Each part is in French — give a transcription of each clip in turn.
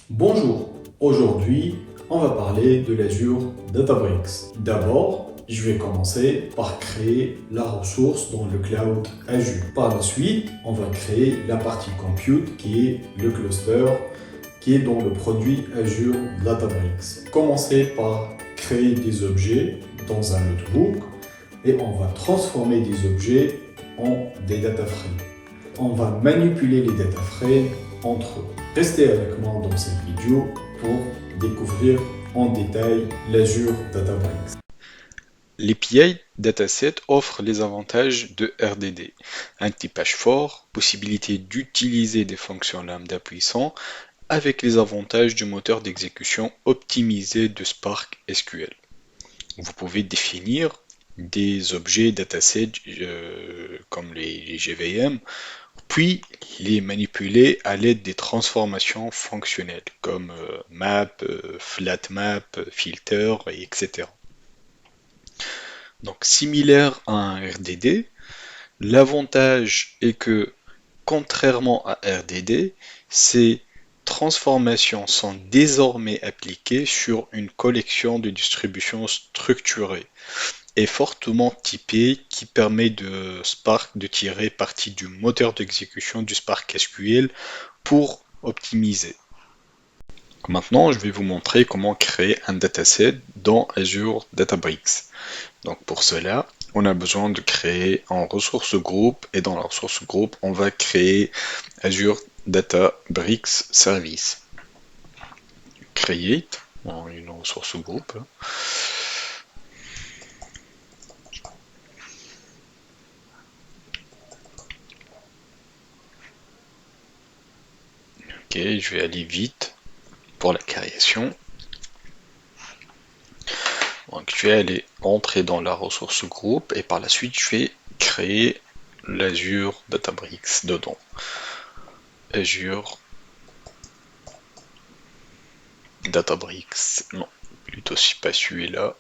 Bonjour, aujourd'hui on va parler de l'Azure Databricks. D'abord, je vais commencer par créer la ressource dans le cloud Azure. Par la suite, on va créer la partie compute qui est le cluster qui est dans le produit Azure Databricks. Commencez par créer des objets dans un notebook et on va transformer des objets en des data frames. On va manipuler les data frames entre eux. Restez avec moi dans cette vidéo pour découvrir en détail l'Azure Databricks. L'API Dataset offre les avantages de RDD, un typage fort, possibilité d'utiliser des fonctions lambda puissants, avec les avantages du moteur d'exécution optimisé de Spark SQL. Vous pouvez définir des objets datasets comme les GVM, puis les manipuler à l'aide des transformations fonctionnelles comme map, flat map, filter, etc. Donc similaire à un RDD, l'avantage est que contrairement à RDD, ces transformations sont désormais appliquées sur une collection de distributions structurées et fortement typée qui permet de Spark de tirer parti du moteur d'exécution du Spark SQL pour optimiser. Maintenant, je vais vous montrer comment créer un dataset dans Azure Databricks. Donc pour cela, on a besoin de créer un ressource groupe et dans la ressource groupe, on va créer Azure Databricks Service. Create, une ressource groupe. Ok, je vais aller vite pour la création. Donc je vais aller entrer dans la ressource groupe et par la suite je vais créer l'Azure Databricks dedans. Azure Databricks, non, plutôt pas celui-là.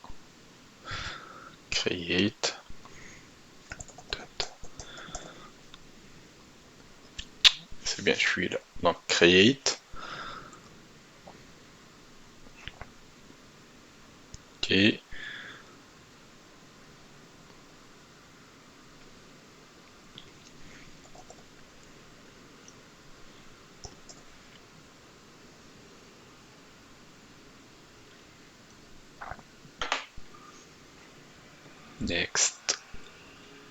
Create. C'est bien celui-là. Donc create. Ok. Next.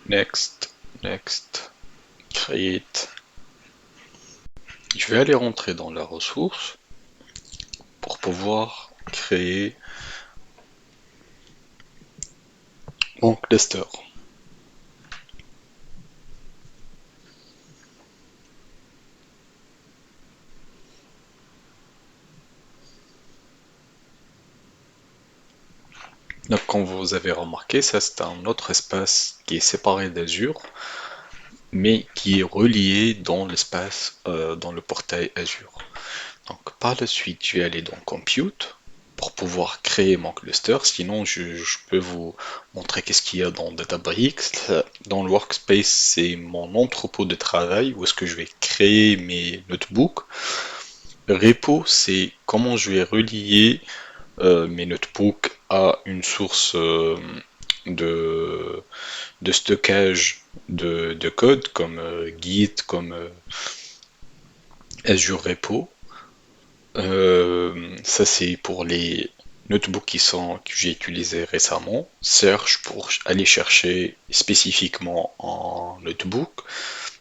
Next. Next. Create. Je vais aller rentrer dans la ressource pour pouvoir créer mon cluster. Donc comme vous avez remarqué, ça c'est un autre espace qui est séparé d'Azure, mais qui est relié dans l'espace, dans le portail Azure. Donc par la suite, je vais aller dans Compute pour pouvoir créer mon cluster. Sinon, je peux vous montrer qu'est-ce qu'il y a dans Databricks. Dans le Workspace, c'est mon entrepôt de travail où est-ce que je vais créer mes notebooks. Repo, c'est comment je vais relier mes notebooks à une source de, de stockage de code comme Git, comme Azure Repo. Ça c'est pour les notebooks que j'ai utilisés récemment. Search pour aller chercher spécifiquement en notebook.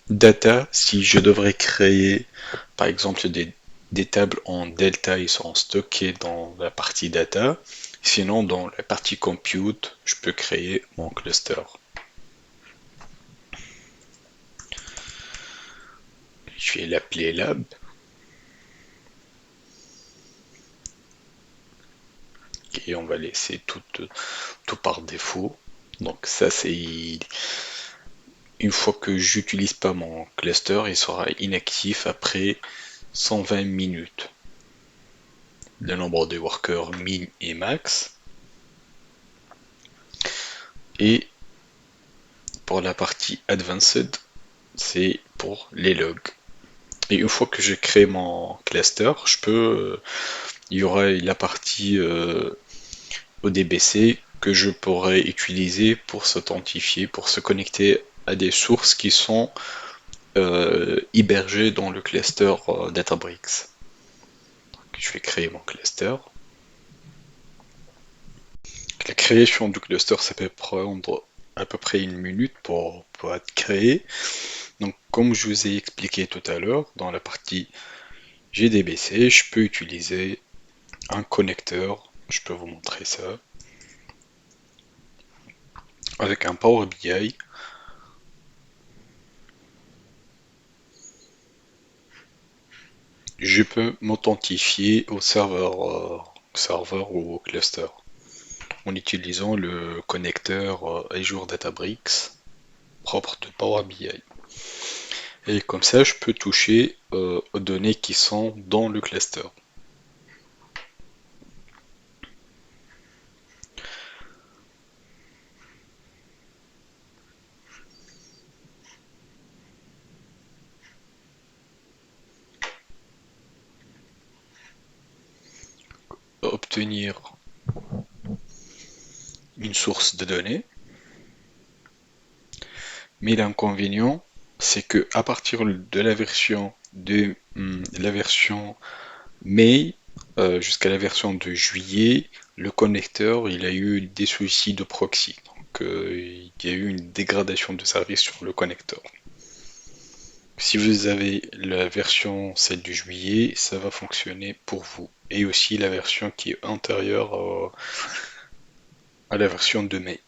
Data, si je devrais créer par exemple des tables en delta, ils sont stockés dans la partie data. Sinon, dans la partie compute, je peux créer mon cluster. Je vais l'appeler lab. Et on va laisser tout par défaut. Donc ça c'est une fois que j'utilise pas mon cluster, il sera inactif après 120 minutes. Le nombre de workers min et max. Et pour la partie advanced, c'est pour les logs. Et une fois que j'ai créé mon cluster, il y aura la partie ODBC que je pourrais utiliser pour s'authentifier, pour se connecter à des sources qui sont hébergées dans le cluster Databricks. Donc, je vais créer mon cluster. La création du cluster, ça peut prendre à peu près 1 minute pour être créé. Donc, comme je vous ai expliqué tout à l'heure, dans la partie GDBC, je peux utiliser un connecteur. Je peux vous montrer ça. Avec un Power BI. Je peux m'authentifier au serveur ou au cluster en utilisant le connecteur Azure Databricks propre de Power BI. Et comme ça, je peux toucher aux données qui sont dans le cluster. Obtenir une source de données. Mais l'inconvénient, c'est que à partir de la version mai jusqu'à la version de juillet, le connecteur il a eu des soucis de proxy. Donc il y a eu une dégradation de service sur le connecteur. Si vous avez la version celle du juillet, ça va fonctionner pour vous. Et aussi la version qui est antérieure à la version de mai.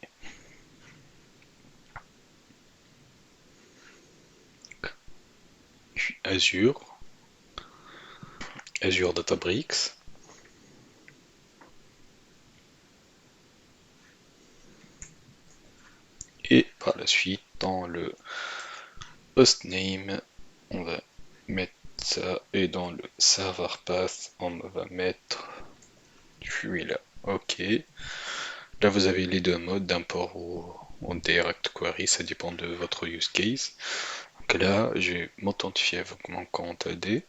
Azure Databricks. Et par la suite, dans le hostname, on va mettre ça. Et dans le server path, on va mettre celui-là. Ok. Là, vous avez les deux modes d'import ou en direct query. Ça dépend de votre use case. Donc là, je vais m'authentifier avec mon compte AD.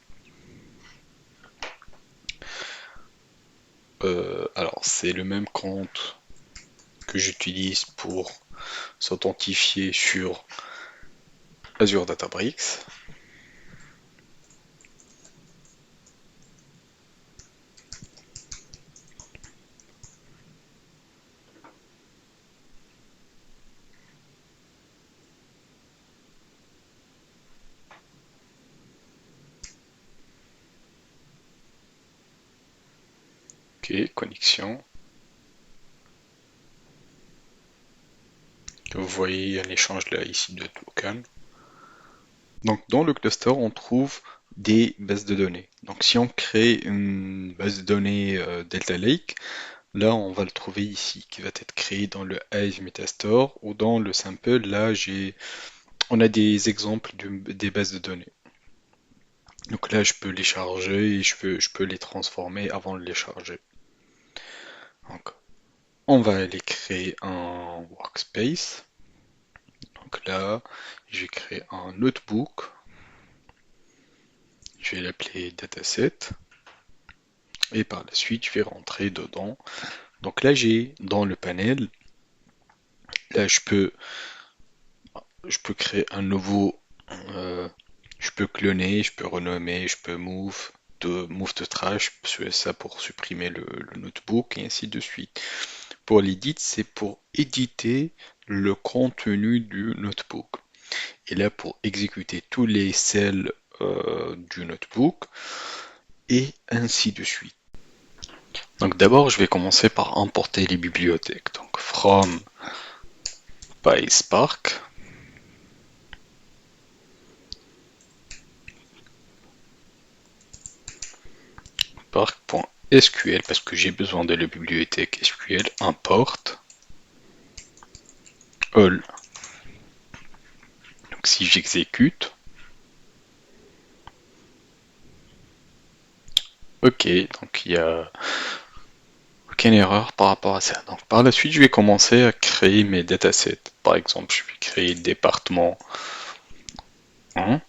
Alors, c'est le même compte que j'utilise pour s'authentifier sur Azure Databricks. Ok, connexion. Vous voyez un échange là ici de tokens. Donc dans le cluster, on trouve des bases de données. Donc si on crée une base de données Delta Lake, là on va le trouver ici, qui va être créé dans le Hive Metastore ou dans le sample. Là on a des exemples des bases de données. Donc là je peux les charger et je peux les transformer avant de les charger. Donc on va aller créer un workspace. Donc là, je vais créer un notebook. Je vais l'appeler dataset. Et par la suite, je vais rentrer dedans. Donc là, j'ai dans le panel, là, je peux créer un nouveau, je peux cloner, je peux renommer, je peux move to trash, ça pour supprimer le notebook et ainsi de suite. Pour l'edit, c'est pour éditer le contenu du notebook. Et là, pour exécuter tous les cells du notebook, et ainsi de suite. Donc d'abord, je vais commencer par importer les bibliothèques. Donc from PySpark. Spark.sql parce que j'ai besoin de la bibliothèque SQL. Import all. Donc si j'exécute, ok, donc il y a aucune erreur par rapport à ça. Donc par la suite, je vais commencer à créer mes datasets. Par exemple, je vais créer le département 1.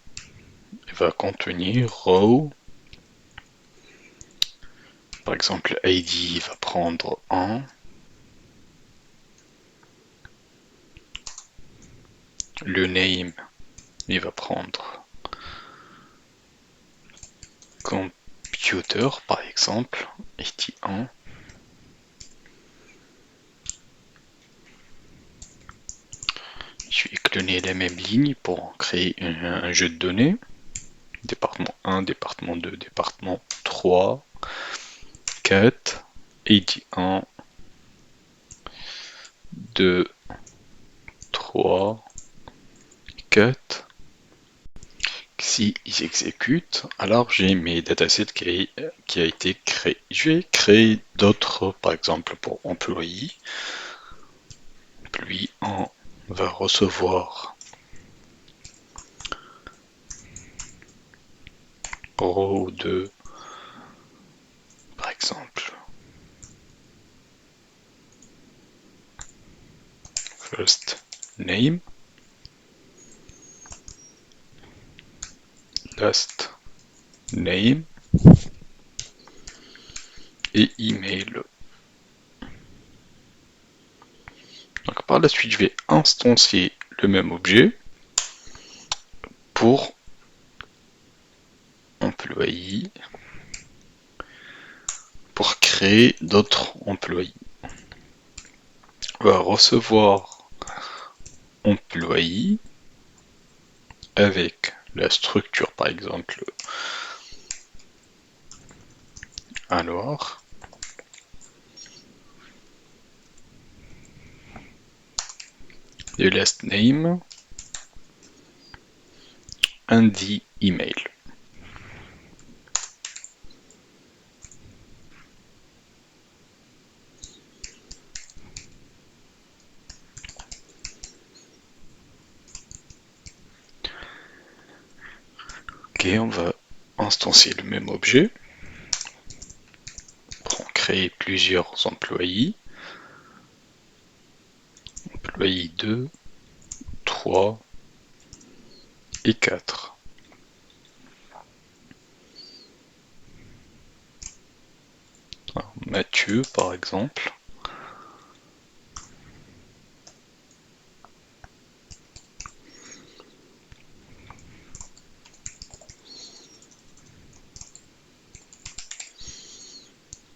va contenir row. Par exemple, ID va prendre 1. Le name, il va prendre computer, par exemple, ID 1. Je vais cloner la même ligne pour créer un jeu de données. Département 1, département 2, département 3, 4, ID 1, 2, 3, 4. Si ils exécutent, alors j'ai mes datasets qui a été créé. Je vais créer d'autres, par exemple pour employé. Employé 1 va recevoir row 2, par exemple. First name. Last name. Et email. Donc par la suite, je vais instancier le même objet pour employé pour créer d'autres employés. On va recevoir employé avec la structure par exemple. Alors, le last name, ID email. Ok, on va instancier le même objet pour créer plusieurs employés. Employé 2, 3 et 4. Alors, Mathieu par exemple.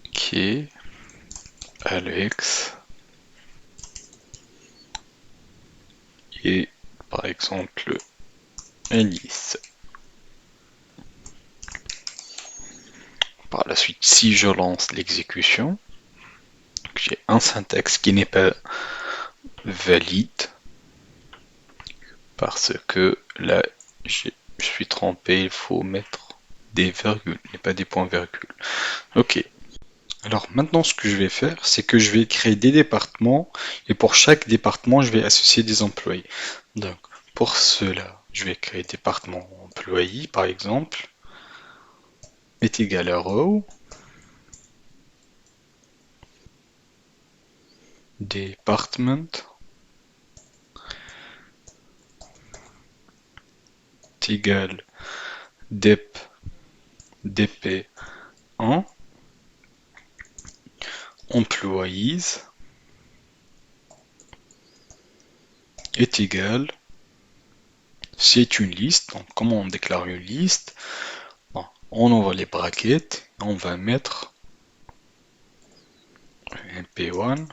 Ok, Alex. Et par exemple Alice. Par la suite, si je lance l'exécution, j'ai un syntaxe qui n'est pas valide parce que là je suis trompé, il faut mettre des virgules et pas des points-virgules. Ok. Alors maintenant ce que je vais faire, c'est que je vais créer des départements et pour chaque département je vais associer des employés. Donc pour cela, je vais créer département employé par exemple est égal à row department est égal dep dp1 employees est égal, c'est une liste, donc comment on déclare une liste? Bon, on envoie les brackets, on va mettre emp1,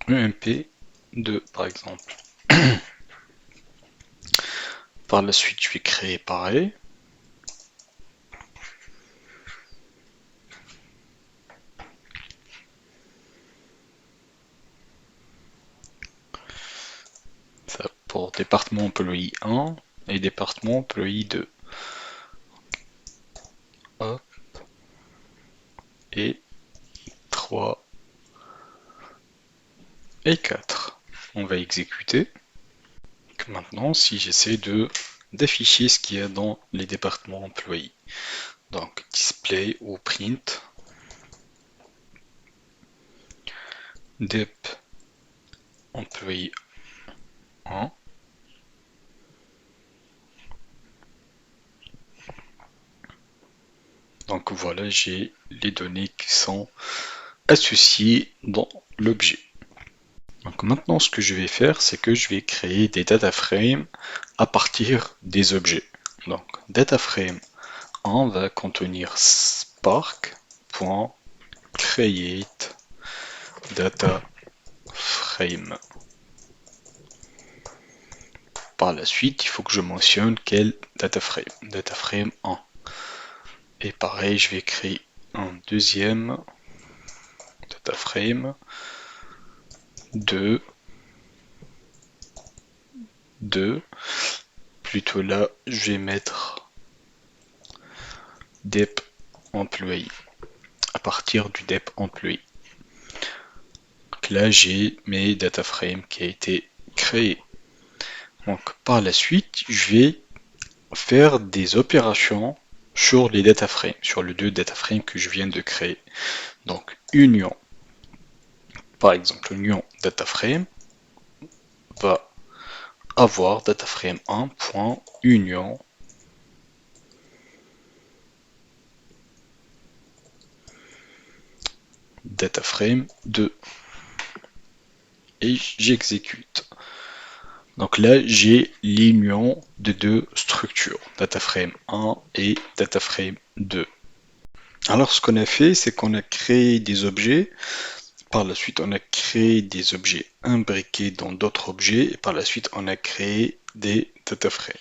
emp2 par exemple. Par la suite, je vais créer pareil. Ça pour département employé 1 et département employé 2. Hop. Et 3 et 4. On va exécuter. Maintenant, si j'essaie d'afficher ce qu'il y a dans les départements employés. Donc, display ou print. Dep employé 1. Donc voilà, j'ai les données qui sont associées dans l'objet. Donc maintenant, ce que je vais faire, c'est que je vais créer des data frames à partir des objets. Donc data frame 1 va contenir spark.create data frame. Par la suite, il faut que je mentionne quel data frame. Data frame 1. Et pareil, je vais créer un deuxième data frame 2. Plutôt là, je vais mettre dep employee à partir du dep employee. Donc là, j'ai mes data frames qui a été créé. Donc par la suite, je vais faire des opérations sur les data frames, sur les deux data frames que je viens de créer. Donc union, par exemple, union data frame va avoir data frame 1.union data frame 2 et j'exécute. Donc là, j'ai l'union de deux structures, data frame 1 et data frame 2. Alors ce qu'on a fait, c'est qu'on a créé des objets. Par la suite, on a créé des objets imbriqués dans d'autres objets. Et par la suite, on a créé des data frames.